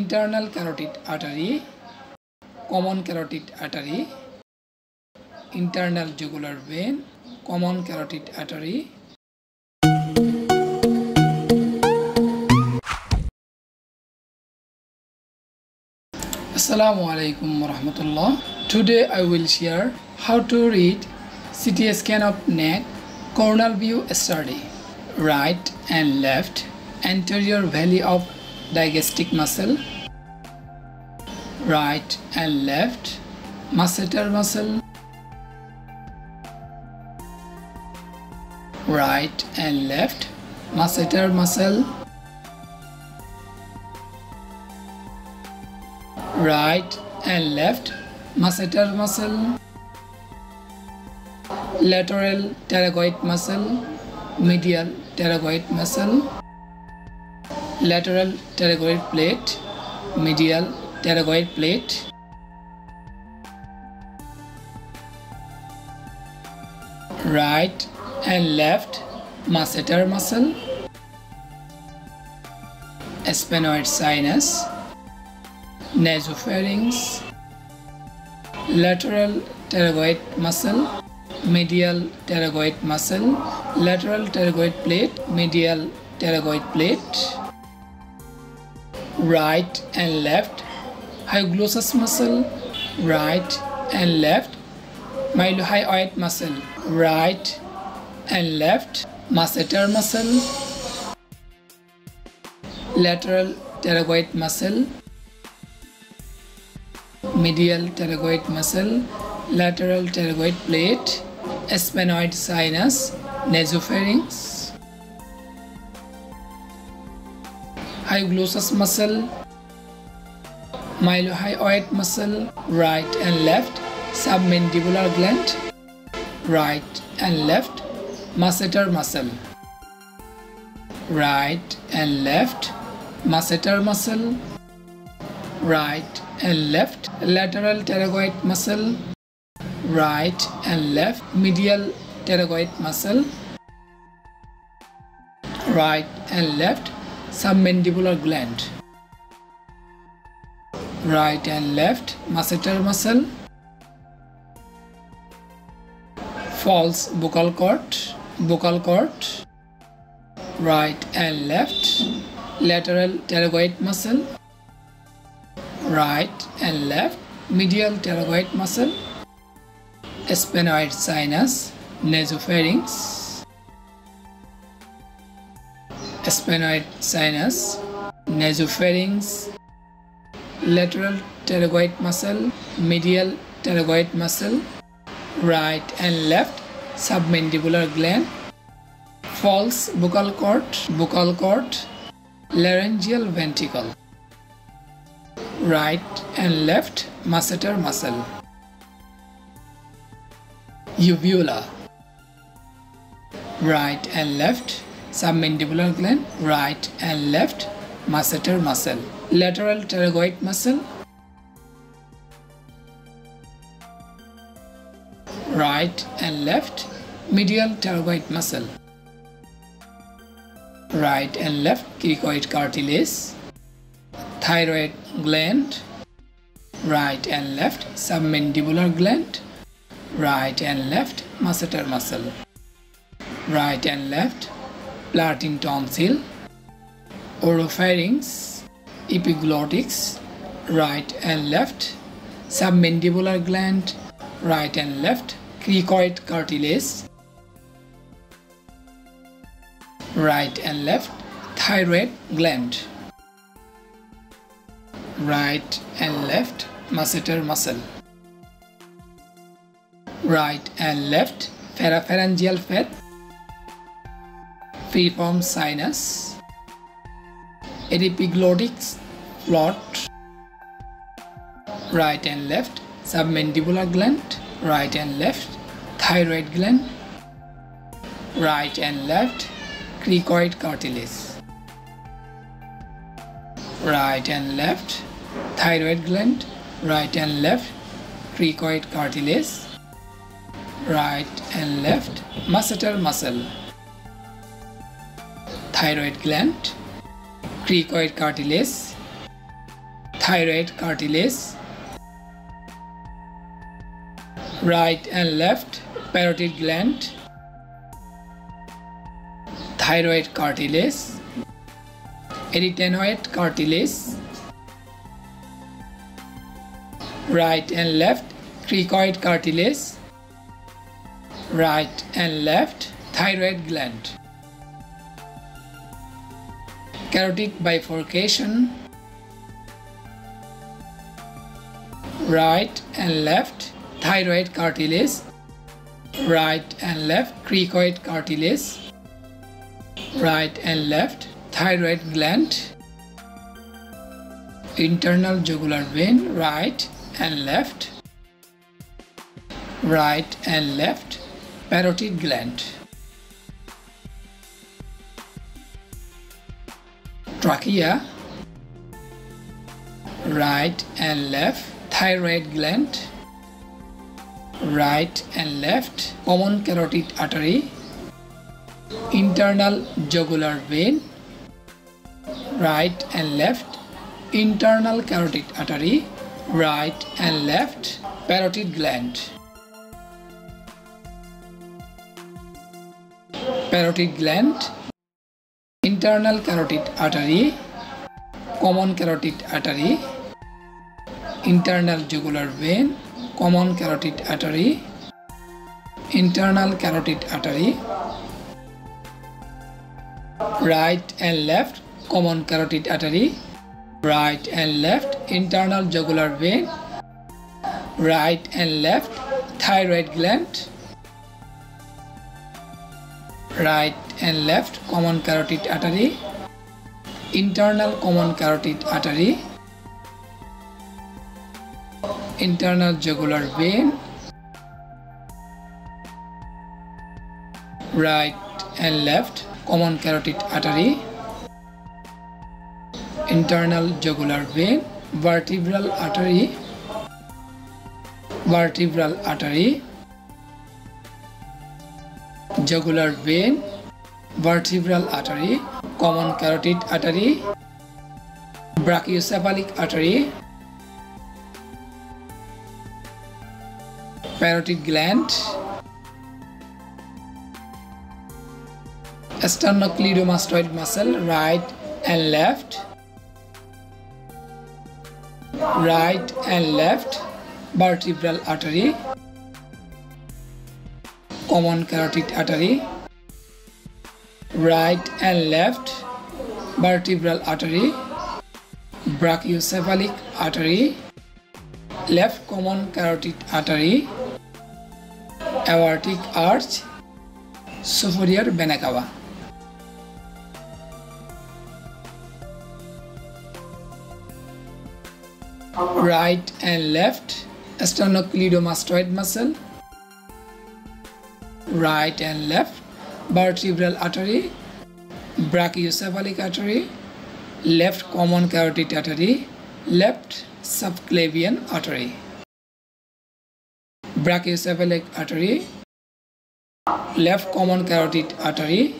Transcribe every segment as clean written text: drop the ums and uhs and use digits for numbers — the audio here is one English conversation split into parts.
internal carotid artery, common carotid artery, internal jugular vein, common carotid artery. Assalamu alaikum warahmatullah. Today I will share how to read CT scan of neck, coronal view study. Right and left, anterior valley of digastric muscle, right and left, masseter muscle, right and left, masseter muscle, right and left, masseter muscle, lateral pterygoid muscle, medial pterygoid muscle, lateral pterygoid plate, medial pterygoid plate, right and left, masseter muscle, sphenoid sinus, nasopharynx, lateral pterygoid muscle, medial pterygoid muscle, lateral pterygoid plate, medial pterygoid plate, right and left, hypoglossal muscle, right and left, mylohyoid muscle, right and left, masseter muscle, lateral pterygoid muscle, medial pterygoid muscle, lateral pterygoid plate, sphenoid sinus, nasopharynx, hypoglossal muscle, mylohyoid muscle, right and left, submandibular gland, right and left, masseter muscle, right and left, masseter muscle, right and left, lateral pterygoid muscle, right and left, medial pterygoid muscle, right and left, submandibular gland, right and left, masseter muscle, false vocal cord, right and left, lateral pterygoid muscle, right and left, medial pterygoid muscle, sphenoid sinus, nasopharynx, sphenoid sinus, nasopharynx, lateral pterygoid muscle, medial pterygoid muscle, right and left, submandibular gland, false vocal cord, laryngeal ventricle, right and left, masseter muscle, uvula, right and left, submandibular gland, right and left, masseter muscle, lateral pterygoid muscle, right and left, medial pterygoid muscle, right and left, cricoid cartilage, thyroid gland, right and left, submandibular gland, right and left, masseter muscle, right and left, plantar tonsil, oropharynx, epiglottis, right and left, submandibular gland, right and left, cricoid cartilage, right and left, thyroid gland, right and left, masseter muscle, right and left, parapharyngeal fat, freeform sinus, epiglottis plot, right and left, submandibular gland, right and left, thyroid gland, right and left, cricoid cartilage, right and left, thyroid gland, right and left, cricoid cartilage, right and left, masseter muscle, thyroid gland, cricoid cartilage, thyroid cartilage. Right and left parotid gland, thyroid cartilage, arytenoid cartilage. Right and left cricoid cartilage, right and left thyroid gland. Carotid bifurcation, right and left thyroid cartilage, right and left cricoid cartilage, right and left thyroid gland. Internal jugular vein, right and left, right and left parotid gland. Trachea, right and left thyroid gland, right and left common carotid artery. Internal jugular vein, right and left internal carotid artery, right and left parotid gland. Parotid gland, internal carotid artery, common carotid artery, internal jugular vein, common carotid artery, internal carotid artery. Right and left common carotid artery, right and left internal jugular vein, right and left thyroid gland, right and left common carotid artery, internal common carotid artery, internal jugular vein, right and left common carotid artery, internal jugular vein, vertebral artery, vertebral artery, jugular vein, vertebral artery, common carotid artery, brachiocephalic artery, parotid gland, sternocleidomastoid muscle, right and left, right and left vertebral artery, common carotid artery, right and left vertebral artery, brachiocephalic artery, left common carotid artery, aortic arch, superior vena cava. Right and left sternocleidomastoid muscle, right and left vertebral artery, brachiocephalic artery, left common carotid artery, left subclavian artery, brachiocephalic artery, left common carotid artery,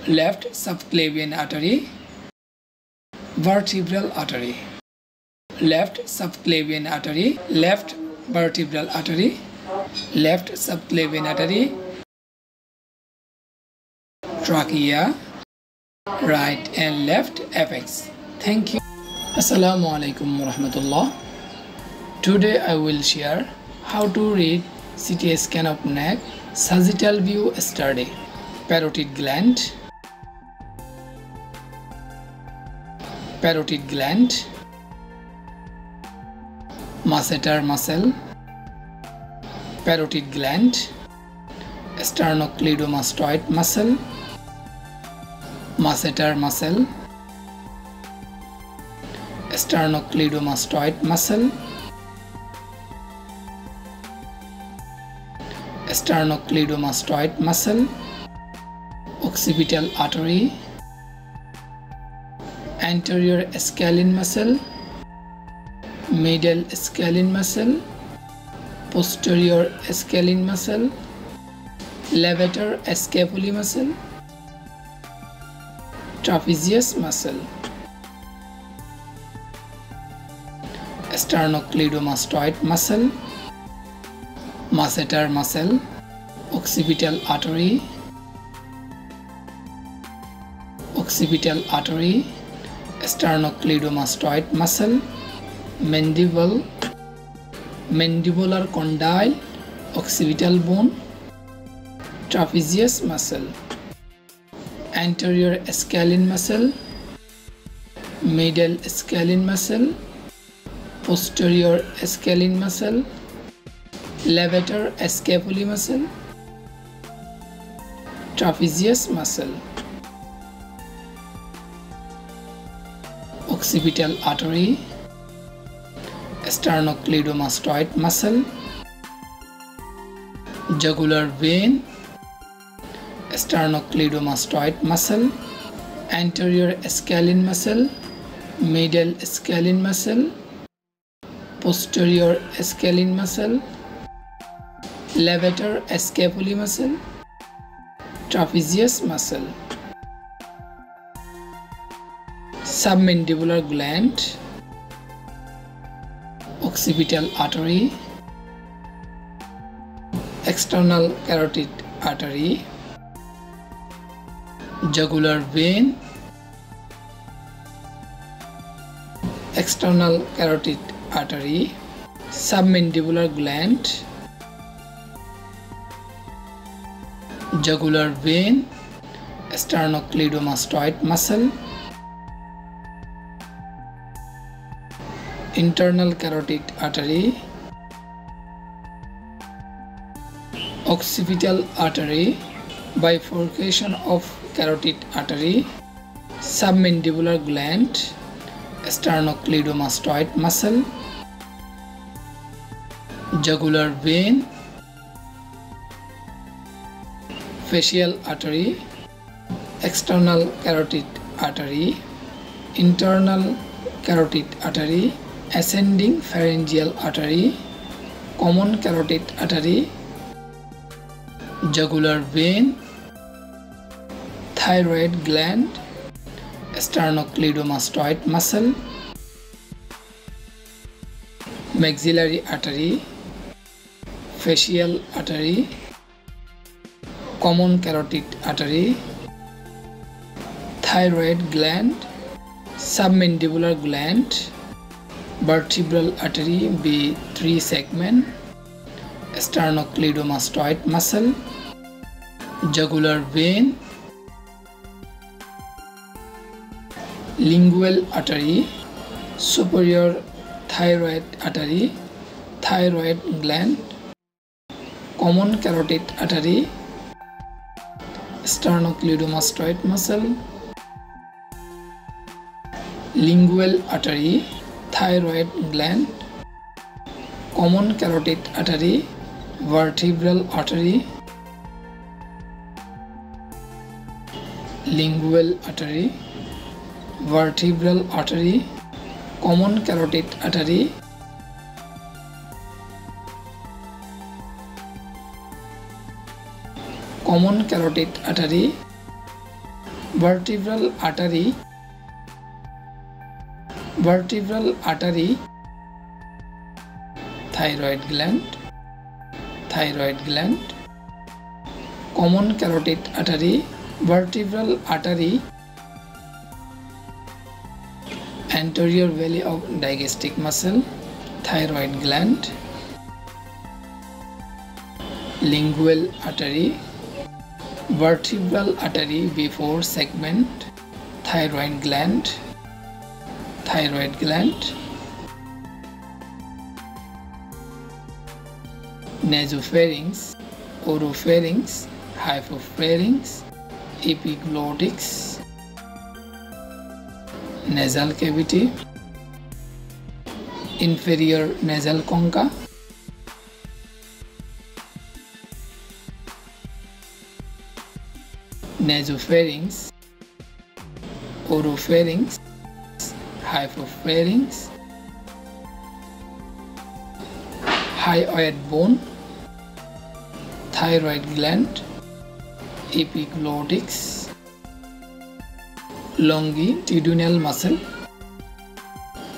left subclavian artery, vertebral artery, left subclavian artery, left vertebral artery, left subclavian artery, trachea, right and left apex. Thank you. Assalamu alaikum warahmatullah. Today I will share how to read CT scan of neck, sagittal view study, parotid gland, parotid gland, masseter muscle, parotid gland, sternocleidomastoid muscle, masseter muscle, sternocleidomastoid muscle, sternocleidomastoid muscle, occipital artery, anterior scalene muscle, middle scalene muscle, posterior scalene muscle, levator scapulae muscle, trapezius muscle. sternocleidomastoid muscle, masseter muscle, occipital artery, sternocleidomastoid muscle, mandible, mandibular condyle, occipital bone, trapezius muscle, anterior scalene muscle, medial scalene muscle, posterior scalene muscle, levator scapulae muscle, trapezius muscle, occipital artery, sternocleidomastoid muscle, jugular vein, sternocleidomastoid muscle, anterior scalene muscle, medial scalene muscle, posterior scalene muscle, levator scapulae muscle, trapezius muscle, submandibular gland, occipital artery, external carotid artery, jugular vein, external carotid artery, submandibular gland, jugular vein, sternocleidomastoid muscle, internal carotid artery, occipital artery, bifurcation of carotid artery, submandibular gland, sternocleidomastoid muscle, jugular vein, facial artery, external carotid artery, internal carotid artery, ascending pharyngeal artery, common carotid artery, jugular vein, thyroid gland, sternocleidomastoid muscle, maxillary artery, facial artery, common carotid artery, thyroid gland, submandibular gland, vertebral artery B3 segment, sternocleidomastoid muscle, jugular vein, lingual artery, superior thyroid artery, thyroid gland, common carotid artery, sternocleidomastoid muscle, lingual artery, thyroid gland, common carotid artery, vertebral artery, lingual artery, vertebral artery, common carotid artery, common carotid artery, vertebral artery, vertebral artery, thyroid gland, common carotid artery, vertebral artery, anterior valley of digastric muscle, thyroid gland, lingual artery, vertebral artery B4 segment, thyroid gland, nasopharynx, oropharynx, hypopharynx, epiglottis, nasal cavity, inferior nasal concha, nasopharynx, oropharynx, hypopharynx, hyoid bone, thyroid gland, epiglottis, longitudinal muscle,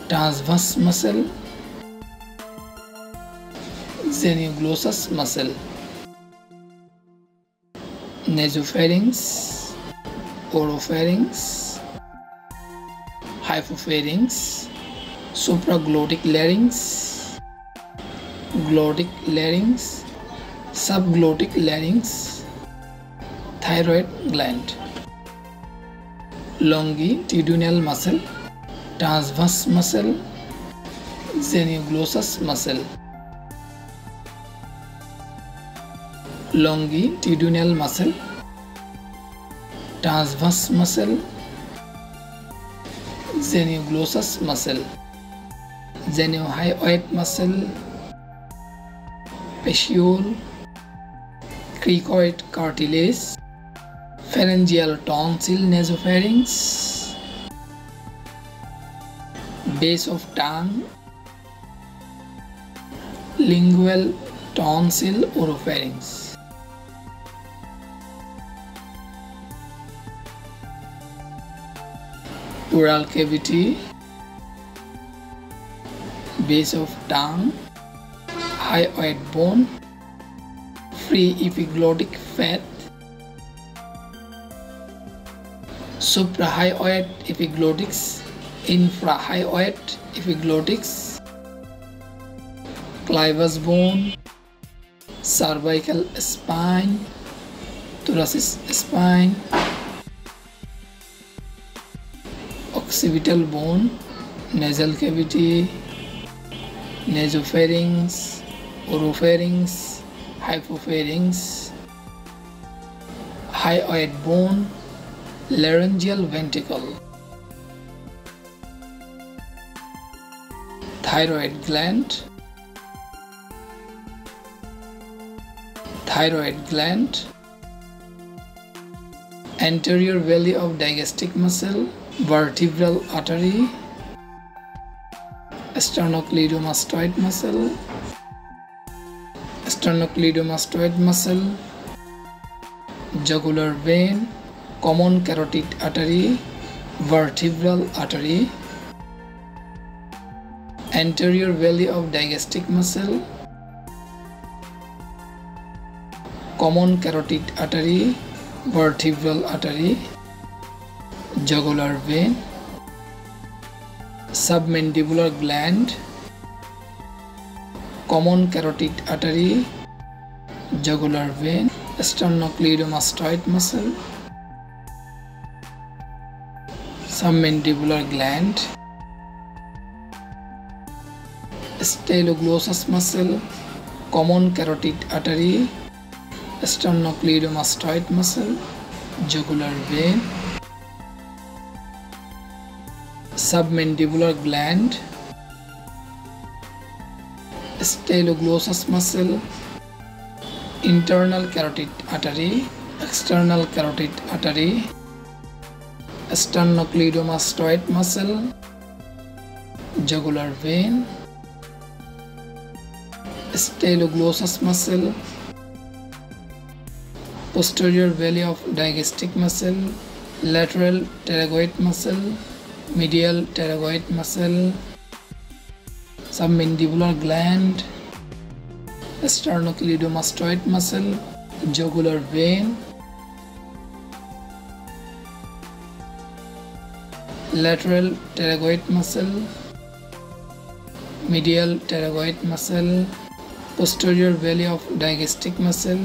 transverse muscle, genioglossus muscle, nasopharynx, oropharynx, hypopharynx, supraglottic larynx, glottic larynx, subglottic larynx, thyroid gland, longitudinal muscle, transverse muscle, genioglossus muscle, longitudinal muscle, transverse muscle, genioglossus muscle, geniohyoid muscle, fasciole, cricoid cartilage, pharyngeal tonsil nasopharynx, base of tongue, lingual tonsil oropharynx, oral cavity, base of tongue, hyoid bone, free epiglottic fat, suprahyoid epiglottics, infrahyoid epiglottics, clivus bone, cervical spine, thoracic spine, occipital bone, nasal cavity, nasopharynx, oropharynx, hypopharynx, hyoid bone, laryngeal ventricle, thyroid gland, anterior valley of digastric muscle, vertebral artery, sternocleidomastoid muscle, jugular vein, common carotid artery, vertebral artery, anterior valley of digastric muscle, common carotid artery, vertebral artery, jugular vein, submandibular gland, common carotid artery, jugular vein, sternocleidomastoid muscle, submandibular gland, staloglossus muscle, common carotid artery, sternocleidomastoid muscle, jugular vein, submandibular gland, staloglossus muscle, internal carotid artery, external carotid artery, sternocleidomastoid muscle, jugular vein, staloglossus muscle, posterior valley of digastric muscle, lateral pterygoid muscle, medial pterygoid muscle, submandibular gland, sternocleidomastoid muscle, jugular vein, lateral pterygoid muscle, medial pterygoid muscle, posterior valley of digastric muscle,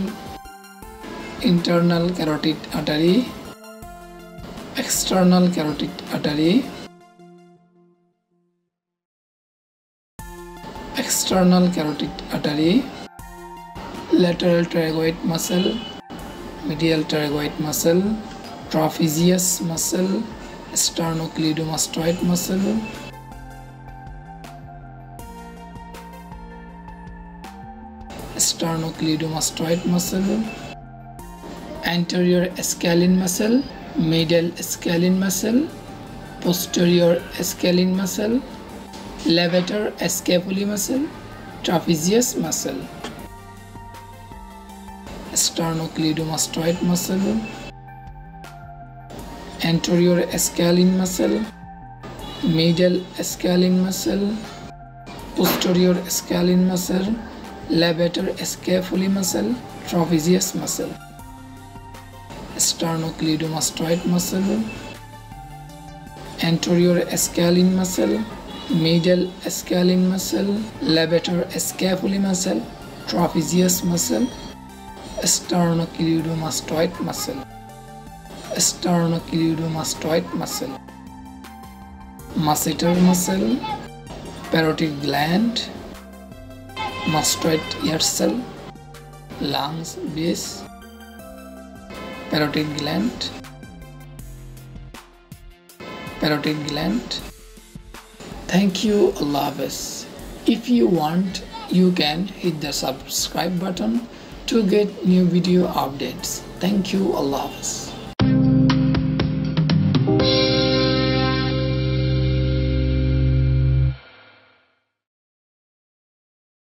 internal carotid artery, external carotid artery, lateral pterygoid muscle, medial pterygoid muscle, trapezius muscle, sternocleidomastoid muscle, anterior scalene muscle, medial scalene muscle, posterior scalene muscle, levator scapulae muscle, trapezius muscle, sternocleidomastoid muscle, anterior scalene muscle, medial scalene muscle, posterior scalene muscle, levator scapulae muscle, trapezius muscle, sternocleidomastoid muscle, anterior scalene muscle, medial scalene muscle, levator scapulae muscle, trapezius muscle, sternocleidomastoid muscle, sternocleidomastoid muscle, masseter muscle, parotid gland, mastoid ear cell, lungs base, parotid gland, parotid gland. Thank you. Allah Hafiz. If you want, you can hit the subscribe button to get new video updates. Thank you. Allah Hafiz.